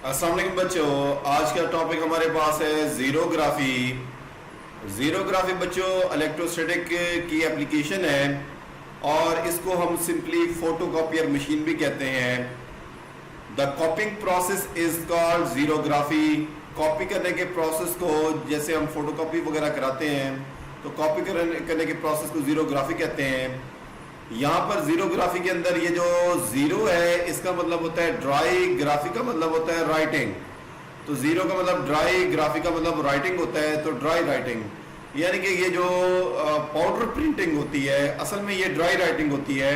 अस्सलाम वालेकुम बच्चों, आज का टॉपिक हमारे पास है जीरोग्राफी। जीरोग्राफी बच्चों इलेक्ट्रोस्टैटिक की एप्लीकेशन है और इसको हम सिंपली फोटोकॉपियर मशीन भी कहते हैं। The coping process is called xerography. Copy करने के प्रोसेस को, जैसे हम फोटोकॉपी वगैरह कराते हैं तो कॉपी करने के प्रोसेस को जीरोग्राफी कहते हैं। यहाँ पर जीरोग्राफी के अंदर ये जो जीरो है इसका मतलब होता है ड्राई, ग्राफी का मतलब होता है राइटिंग। तो जीरो का मतलब ड्राई, ग्राफी का मतलब राइटिंग होता है, तो ड्राई राइटिंग यानी कि ये जो पाउडर प्रिंटिंग होती है असल में ये ड्राई राइटिंग होती है।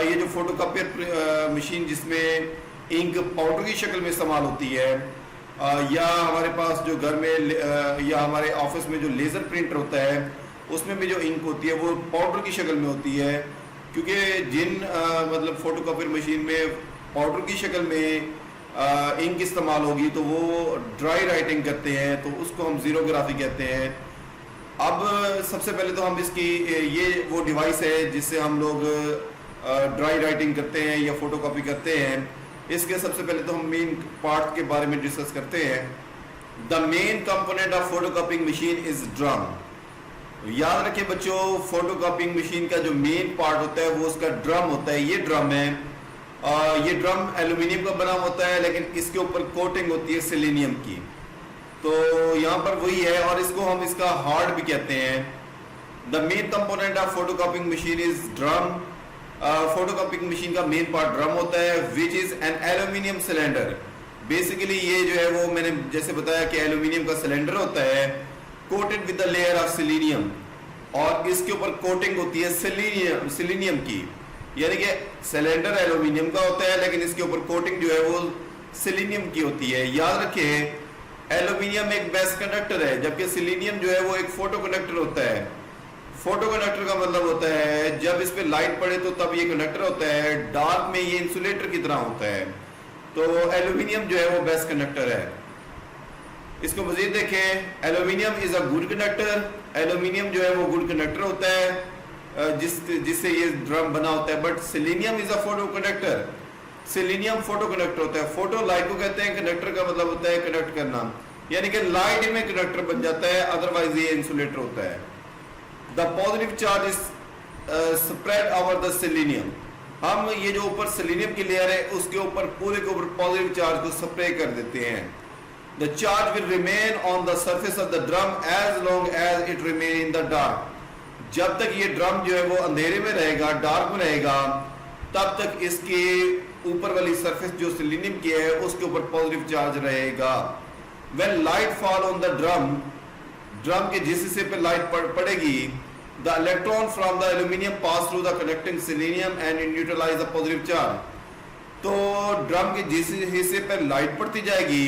ये जो फोटोकॉपियर मशीन जिसमें इंक पाउडर की शक्ल में इस्तेमाल होती है, या हमारे पास जो घर में या हमारे ऑफिस में जो लेज़र प्रिंटर होता है उसमें भी जो इंक होती है वो पाउडर की शक्ल में होती है। क्योंकि जिन मतलब फोटोकॉपियर मशीन में पाउडर की शक्ल में इंक इस्तेमाल होगी तो वो ड्राई राइटिंग करते हैं, तो उसको हम जीरोग्राफी कहते हैं। अब सबसे पहले तो हम इसकी ये वो डिवाइस है जिससे हम लोग ड्राई राइटिंग करते हैं या फोटोकॉपी करते हैं। इसके सबसे पहले तो हम मेन पार्ट के बारे में डिस्कस करते हैं। The main component of photocopying machine is drum. याद रखिए बच्चों, फोटोकॉपिंग मशीन का जो मेन पार्ट होता है वो उसका ड्रम होता है। ये ड्रम है, ये ड्रम एल्यूमिनियम का बना होता है लेकिन इसके ऊपर कोटिंग होती है सिलीनियम की। तो यहाँ पर वही है और इसको हम इसका हार्ड भी कहते हैं। The main component of photocopying machine is drum. Photocopying machine का मेन पार्ट ड्रम होता है which is an aluminium cylinder. Basically ये जो है वो मैंने जैसे बताया कि एल्यूमिनियम का सिलेंडर होता है coated with the layer of selenium, और इसके ऊपर कोटिंग होती है सिलीनियम की। यानी कि सिलेंडर एल्यूमिनियम का होता है लेकिन इसके ऊपर कोटिंग जो है वो सिलीनियम की होती है। याद रखिए एल्यूमिनियम एक बेस्ट कंडक्टर है जबकि सिलीनियम जो है वो एक फोटो कंडक्टर होता है। फोटो कंडक्टर का मतलब होता है जब इस पे लाइट पड़े तो तब ये कंडक्टर होता है, डार्क में ये इंसुलेटर की तरह होता है। तो एल्यूमिनियम जो है वो बेस्ट कंडक्टर है। इसको मजीद देखें, aluminium is a good conductor. Aluminium जो है वो गुड कंडक्टर होता है जिससे ये ड्रम बना होता है। But selenium is a photo conductor. Selenium photo conductor होता है। फोटो लाइट को कहते हैं, कंडक्टर का मतलब होता है कंडक्ट करना, यानी कि लाइट में कंडक्टर बन जाता है, अदरवाइज ये इंसुलेटर होता है। The positive charge is spread over the selenium. हम ये जो ऊपर सिलीनियम की लेयर है उसके ऊपर पूरे के ऊपर पॉजिटिव चार्ज को स्प्रे कर देते हैं। The charge will remain on the surface of the drum as long as it remain in the dark. जब तक ये ड्रम जो है वो अंधेरे में रहेगा, डार्क में रहेगा, तब तक इसके ऊपर वाली सरफेस जो सिलीनियम की है उसके ऊपर पॉजिटिव चार्ज रहेगा। When light fall on the drum, drum के जिस हिस्से पे लाइट पड़ेगी, the electron from the aluminum pass through the connecting selenium and neutralize the positive charge. तो ड्रम के जिस हिस्से पे लाइट पड़ती जाएगी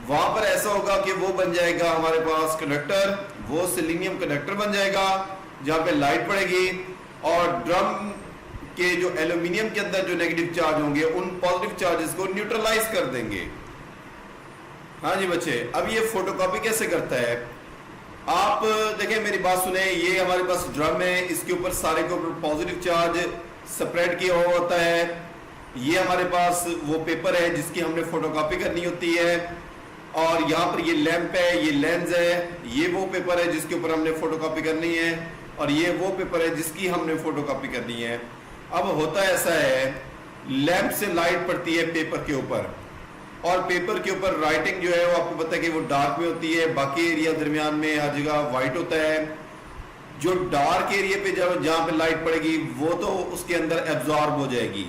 वहां पर ऐसा होगा कि वो बन जाएगा हमारे पास कंडक्टर, वो सिलीनियम कंडक्टर बन जाएगा जहां पे लाइट पड़ेगी, और ड्रम के जो एल्यूमिनियम के अंदर जो नेगेटिव चार्ज होंगे उन पॉजिटिव चार्जेस को न्यूट्रलाइज कर देंगे। हाँ जी बच्चे, अब ये फोटोकॉपी कैसे करता है आप देखें, मेरी बात सुने। ये हमारे पास ड्रम है, इसके ऊपर सारे के ऊपर पॉजिटिव चार्ज स्प्रेड किया हुआ होता है। ये हमारे पास वो पेपर है जिसकी हमने फोटोकॉपी करनी होती है, और यहाँ पर ये लैंप है, ये लेंस है, ये वो पेपर है जिसके ऊपर हमने फोटोकॉपी करनी है, और ये वो पेपर है जिसकी हमने फोटोकॉपी करनी है। अब होता ऐसा है, लैंप से लाइट पड़ती है पेपर के ऊपर, और पेपर के ऊपर राइटिंग जो है वो आपको पता है कि वो डार्क में होती है, बाकी एरिया दरमियान में हर जगह वाइट होता है। जो डार्क एरिया पे जहाँ पे लाइट पड़ेगी वो तो उसके अंदर एब्जॉर्ब हो जाएगी,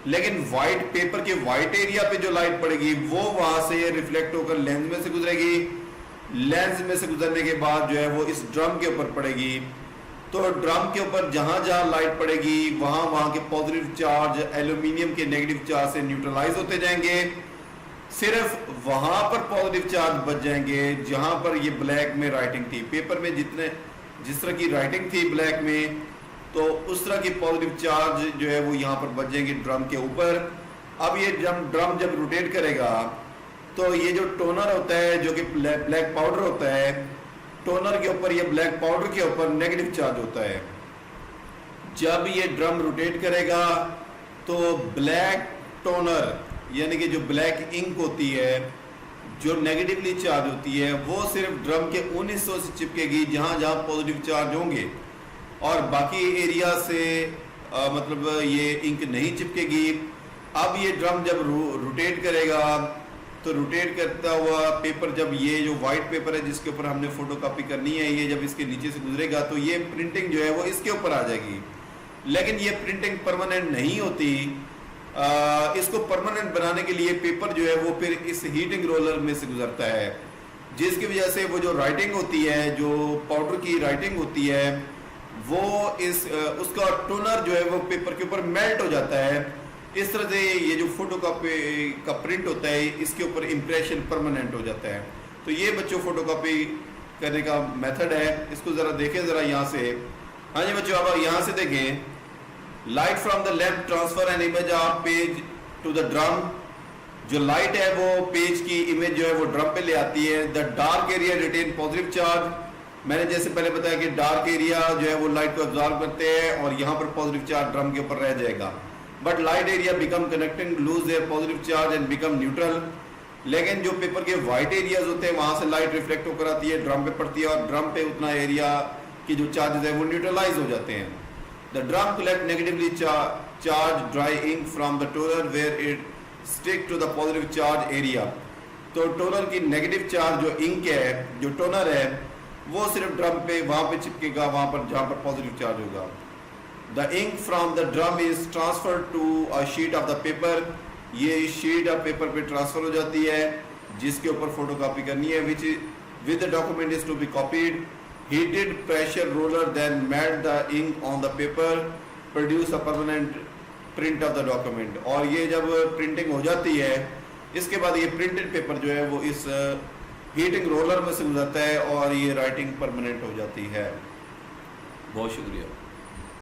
लेकिन व्हाइट पेपर के व्हाइट एरिया पे जो लाइट पड़ेगी वो वहां से रिफ्लेक्ट होकर लेंस में से गुजरेगी। लेंस में से गुजरने के बाद जो है वो इस ड्रम के ऊपर पड़ेगी। तो ड्रम के ऊपर जहां जहां लाइट पड़ेगी वहां वहां के पॉजिटिव चार्ज एल्यूमिनियम के नेगेटिव चार्ज से न्यूट्रलाइज होते जाएंगे। सिर्फ वहां पर पॉजिटिव चार्ज बच जाएंगे जहां पर ये ब्लैक में राइटिंग थी। पेपर में जिस तरह की राइटिंग थी ब्लैक में, तो उस तरह की पॉजिटिव चार्ज जो है वो यहाँ पर बच जाएंगे ड्रम के ऊपर। अब ये ड्रम जब रोटेट करेगा तो ये जो टोनर होता है जो कि ब्लैक पाउडर होता है, टोनर के ऊपर, ये ब्लैक पाउडर के ऊपर नेगेटिव चार्ज होता है। जब ये ड्रम रोटेट करेगा तो ब्लैक टोनर यानी कि जो ब्लैक इंक होती है, जो नेगेटिवली चार्ज होती है, वो सिर्फ ड्रम के उन हिस्सों से चिपकेगी जहाँ जहाँ पॉजिटिव चार्ज होंगे, और बाकी एरिया से मतलब ये इंक नहीं चिपकेगी। अब ये ड्रम जब रोटेट करेगा तो रोटेट करता हुआ पेपर, जब ये जो वाइट पेपर है जिसके ऊपर हमने फोटोकॉपी करनी है, ये जब इसके नीचे से गुजरेगा तो ये प्रिंटिंग जो है वो इसके ऊपर आ जाएगी। लेकिन ये प्रिंटिंग परमानेंट नहीं होती। इसको परमानेंट बनाने के लिए पेपर जो है वो फिर इस हीटिंग रोलर में से गुजरता है, जिसकी वजह से वो जो राइटिंग होती है, जो पाउडर की राइटिंग होती है, वो उसका टोनर जो है वो पेपर के ऊपर मेल्ट हो जाता है। इस तरह से ये जो फोटोकॉपी का प्रिंट होता है इसके ऊपर इम्प्रेशन परमानेंट हो जाता है। तो ये बच्चों फोटोकॉपी करने का मेथड है। इसको ज़रा देखें ज़रा यहाँ से। हाँ जी बच्चों, अब यहाँ से देखें, light from the lamp transfer an image of page to the drum. जो लाइट है वो पेज की इमेज जो है वो ड्रम पे ले आती है। The dark area retain positive charge. मैंने जैसे पहले बताया कि डार्क एरिया जो है वो लाइट को एब्जॉर्ब करते हैं और यहाँ पर पॉजिटिव चार्ज ड्रम के ऊपर रह जाएगा। But light area become connecting lose their positive charge and become neutral. लेकिन जो पेपर के वाइट एरियाज होते हैं वहां से लाइट रिफ्लेक्ट होकर आती है, ड्रम पे पड़ती है, और ड्रम पे उतना एरिया की जो चार्जेस है वो न्यूट्रलाइज हो जाते हैं। The drum collect negatively charge dry ink from the toner where it stick to the positive charge area. तो टोनर की नेगेटिव चार्ज जो इंक है, जो टोनर है, वो सिर्फ ड्रम पे वहां पे चिपकेगा, वहां पर जहां पर पॉजिटिव चार्ज होगा। The ink from the drum is transferred to a sheet of the paper. ये शीट ऑफ पेपर पे ट्रांसफर हो जाती है जिसके ऊपर फोटोकॉपी करनी है, which with the document is to be copied. Heated pressure roller then melt the ink on the paper, produce a permanent print of the document. और ये जब प्रिंटिंग हो जाती है इसके बाद ये प्रिंटेड पेपर जो है वो इस हीटिंग रोलर में से गुजरता है और ये राइटिंग परमानेंट हो जाती है। बहुत शुक्रिया।